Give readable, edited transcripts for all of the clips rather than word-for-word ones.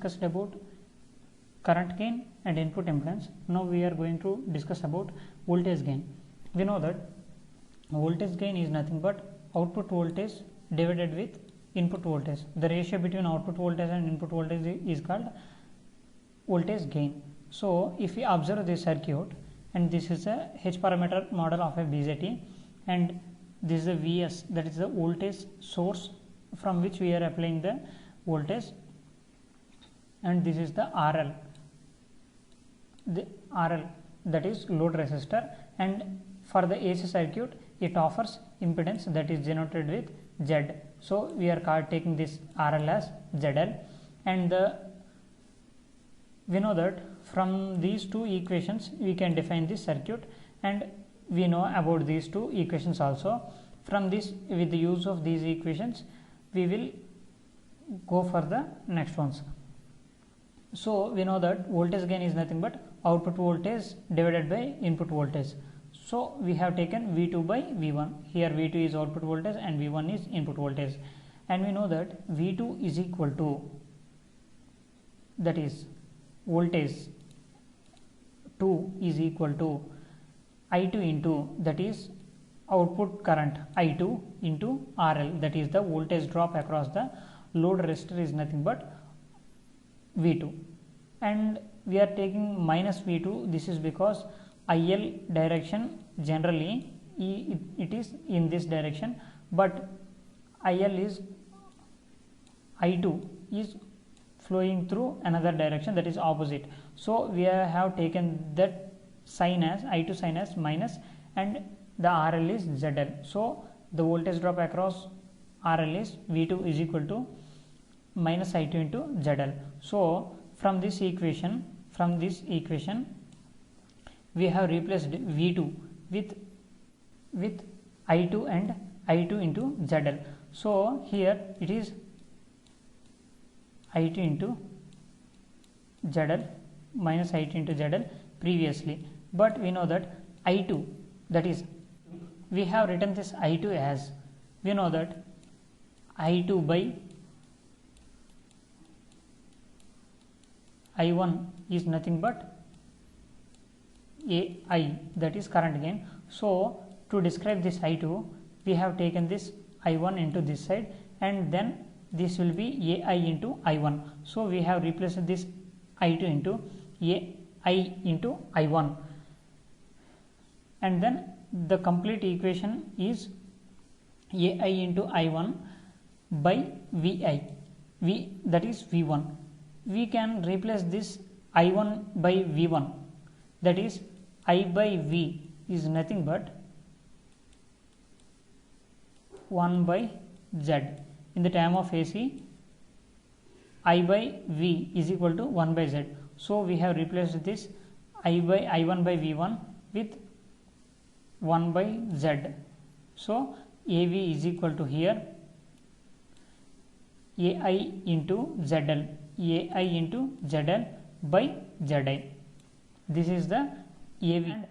discussed about current gain and input impedance. Now we are going to discuss about voltage gain. We know that voltage gain is nothing but output voltage divided with input voltage. The ratio between output voltage and input voltage is called voltage gain. So if we observe this circuit, and this is a H parameter model of a BJT, and this is a Vs, that is the voltage source from which we are applying the voltage, and this is the RL, that is load resistor, and for the AC circuit it offers impedance that is denoted with Z. So we are taking this RL as ZL, and we know that from these two equations we can define this circuit, and we know about these two equations also. From this, with the use of these equations, we will go for the next ones. So we know that voltage gain is nothing but output voltage divided by input voltage. So we have taken V2 by V1. Here V2 is output voltage and V1 is input voltage, and we know that V2 is equal to, that is voltage 2 is equal to I2 into, that is output current I2 into RL, that is the voltage drop across the load resistor is nothing but V2, and we are taking minus V2. This is because IL direction generally it is in this direction, but I2 is flowing through another direction, that is opposite. So we have taken that sign as I2 sign as minus, and the RL is ZL. So the voltage drop across RL is V2 is equal to minus I2 into ZL. So from this equation we have replaced V2 with I2 and I2 into ZL. So here it is I2 into ZL minus I2 into ZL previously, but we know that I2, that is, we have written this I2 as, we know that I2 by I1 is nothing but AI, that is current gain. So to describe this I2, we have taken this I1 into this side, and then this will be AI into I1. So we have replaced this I2 into AI into I1, and then the complete equation is AI into I1 by VI, that is V1. We can replace this I1 by V1, that is I by V is nothing but 1 by Z. In the term of AC, I by V is equal to 1 by Z. So we have replaced this I1 by V1 with 1 by Z. So AV is equal to here AI into ZL, AI into ZL by ZI. This is the AV. And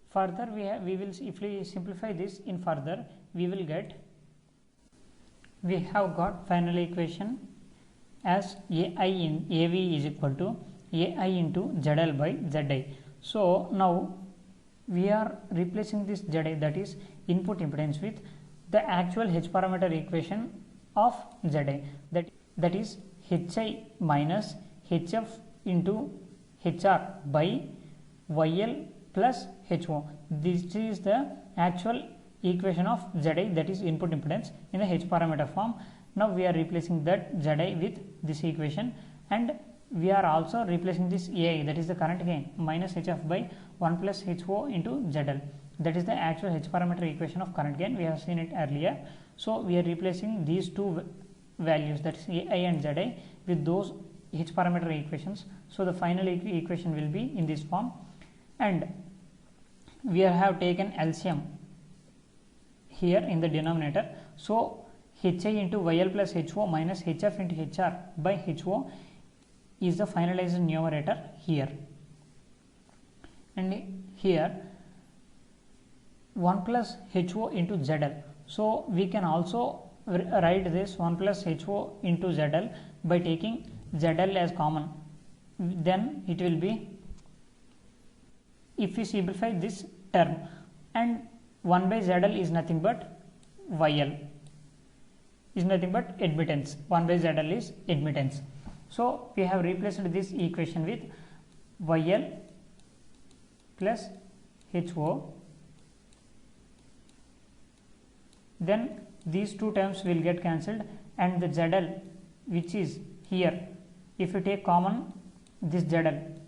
further we will, if we simplify this in further, we will get, we have got final equation as AI in AV is equal to AI into ZL by ZI. So now we are replacing this ZI, that is input impedance, with the actual H parameter equation of ZI, that is HI minus HF into HR by YL plus HO. This is the actual equation of ZI, that is input impedance, in the H parameter form. Now we are replacing that ZI with this equation, and we are also replacing this AI, that is the current gain, minus HF by 1 plus HO into ZL. That is the actual H parameter equation of current gain. We have seen it earlier. So we are replacing these two values, that is AI and ZI, with those H parameter equations. So the final equation will be in this form, and we have taken LCM here in the denominator. So HI into YL plus HO minus HF into HR by HO is the finalized numerator here, and here 1 plus HO into ZL. So we can also write this 1 plus HO into ZL by taking ZL as common, then it will be, if we simplify this term, and 1 by ZL is nothing but YL, is nothing but admittance. 1 by ZL is admittance. So we have replaced this equation with YL plus HO, then these two terms will get cancelled, and the ZL which is here, if you take common this ZL,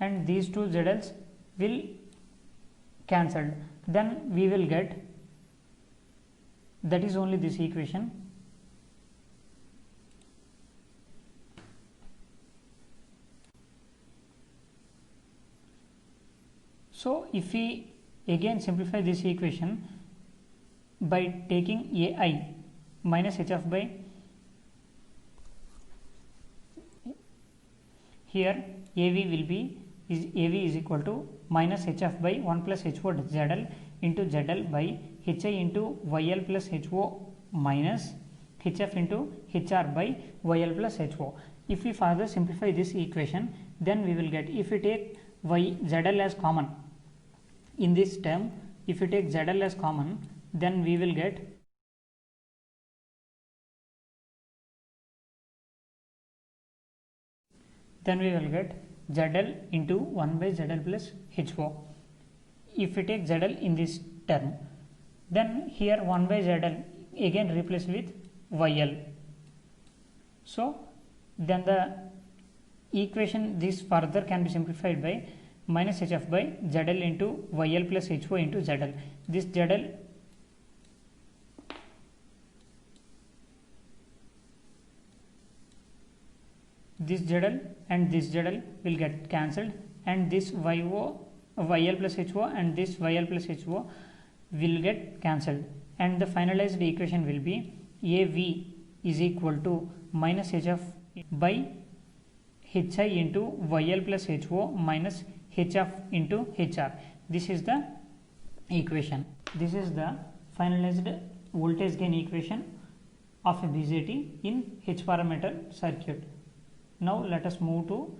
and these two ZLs will cancelled, then we will get, that is only this equation. So if we again simplify this equation by taking AI minus HF by, here AV will be, AV is equal to minus HF by 1 plus HO ZL into ZL by HI into YL plus HO minus HF into HR by YL plus HO. If we further simplify this equation, then we will get, if we take ZL as common in this term, if we take ZL as common, then we will get, ZL into 1 by ZL plus HO. If we take ZL in this term, then here 1 by ZL again replace with YL. So then the equation this further can be simplified by minus HF by ZL into YL plus HO into ZL. This ZL and this ZL will get cancelled, and this YL plus HO and this YL plus HO will get cancelled, and the finalized equation will be AV is equal to minus HF by HI into YL plus HO minus HF into HR. This is the equation. This is the finalized voltage gain equation of a BJT in H parameter circuit. Now let us move to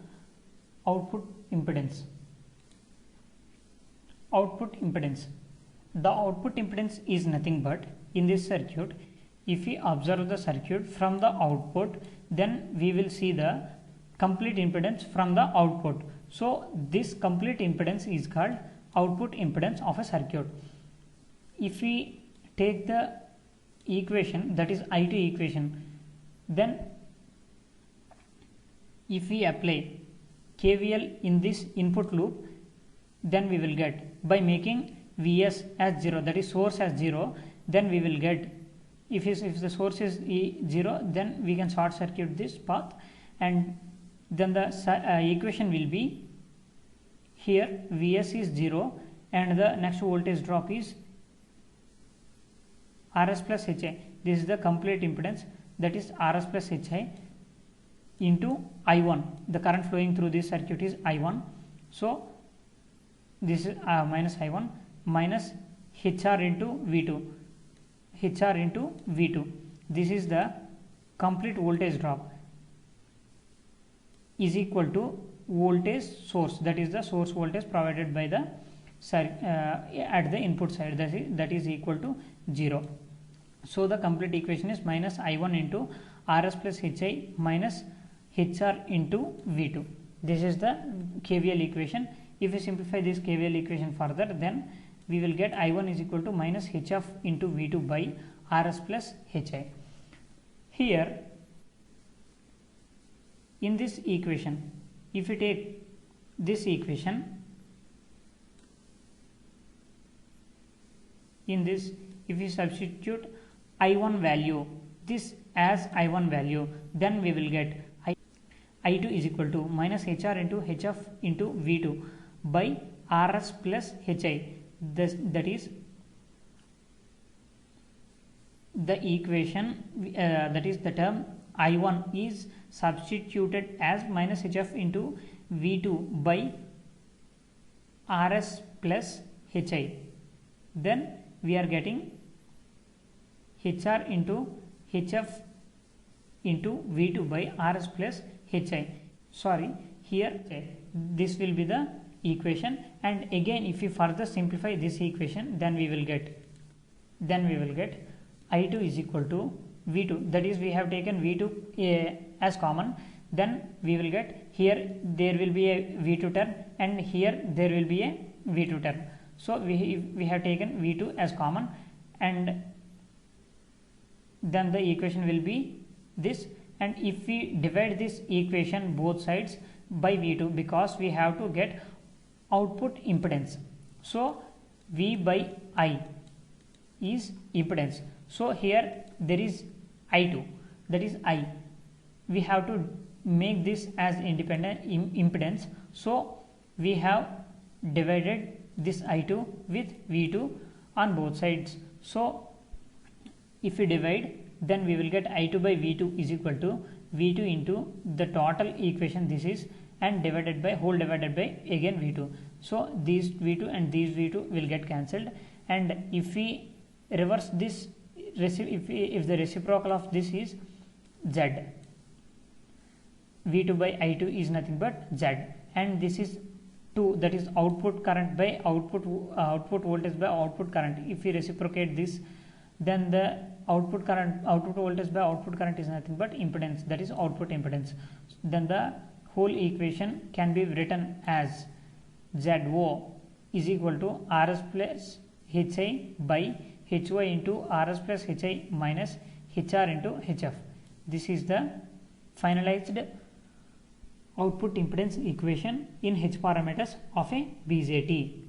output impedance. Output impedance. The output impedance is nothing but, in this circuit, if we observe the circuit from the output, then we will see the complete impedance from the output. So this complete impedance is called output impedance of a circuit. If we take the equation, that is I2 equation, then if we apply KVL in this input loop, then we will get, by making Vs as 0, that is source as 0, then we will get, if the source is 0, then we can short circuit this path, and then the equation will be, here Vs is 0 and the next voltage drop is Rs plus Hi. This is the complete impedance, that is Rs plus Hi into I1. The current flowing through this circuit is I1. So this is minus I1 minus HR into V2. HR into V2. This is the complete voltage drop is equal to voltage source, that is the source voltage provided by the at the input side, that is equal to 0. So the complete equation is minus I1 into Rs plus Hi minus HR into V2. This is the KVL equation. If we simplify this KVL equation further, then we will get I1 is equal to minus HF into V2 by Rs plus Hi. Here in this equation, if we take this equation, in this if we substitute I1 value, this as I1 value, then we will get I2 is equal to minus HR into HF into V2 by Rs plus Hi. That is the equation, that is the term I1 is substituted as minus HF into V2 by Rs plus Hi. Then we are getting HR into HF into V2 by RS plus HI. Sorry, here this will be the equation, and again if we further simplify this equation, then we will get I2 is equal to V2, that is we have taken V2 as common, then we will get here there will be a V2 term and here there will be a V2 term. So we have taken V2 as common, and then the equation will be this, and if we divide this equation both sides by V2, because we have to get output impedance, so V by I is impedance. So here there is I2, that is I, we have to make this as independent impedance, so we have divided this I2 with V2 on both sides. So if we divide, then we will get I2 by V2 is equal to V2 into the total equation this is, and divided by whole divided by again V2. So these V2 and these V2 will get cancelled, and if we reverse this, if the reciprocal of this is Z, V2 by I2 is nothing but Z, and this is 2, that is output current by output voltage by output current. If we reciprocate this, then the output voltage by output current is nothing but impedance, that is output impedance. Then the whole equation can be written as ZO is equal to RS plus HI by HY into RS plus HI minus HR into HF. This is the finalized output impedance equation in H parameters of a BJT.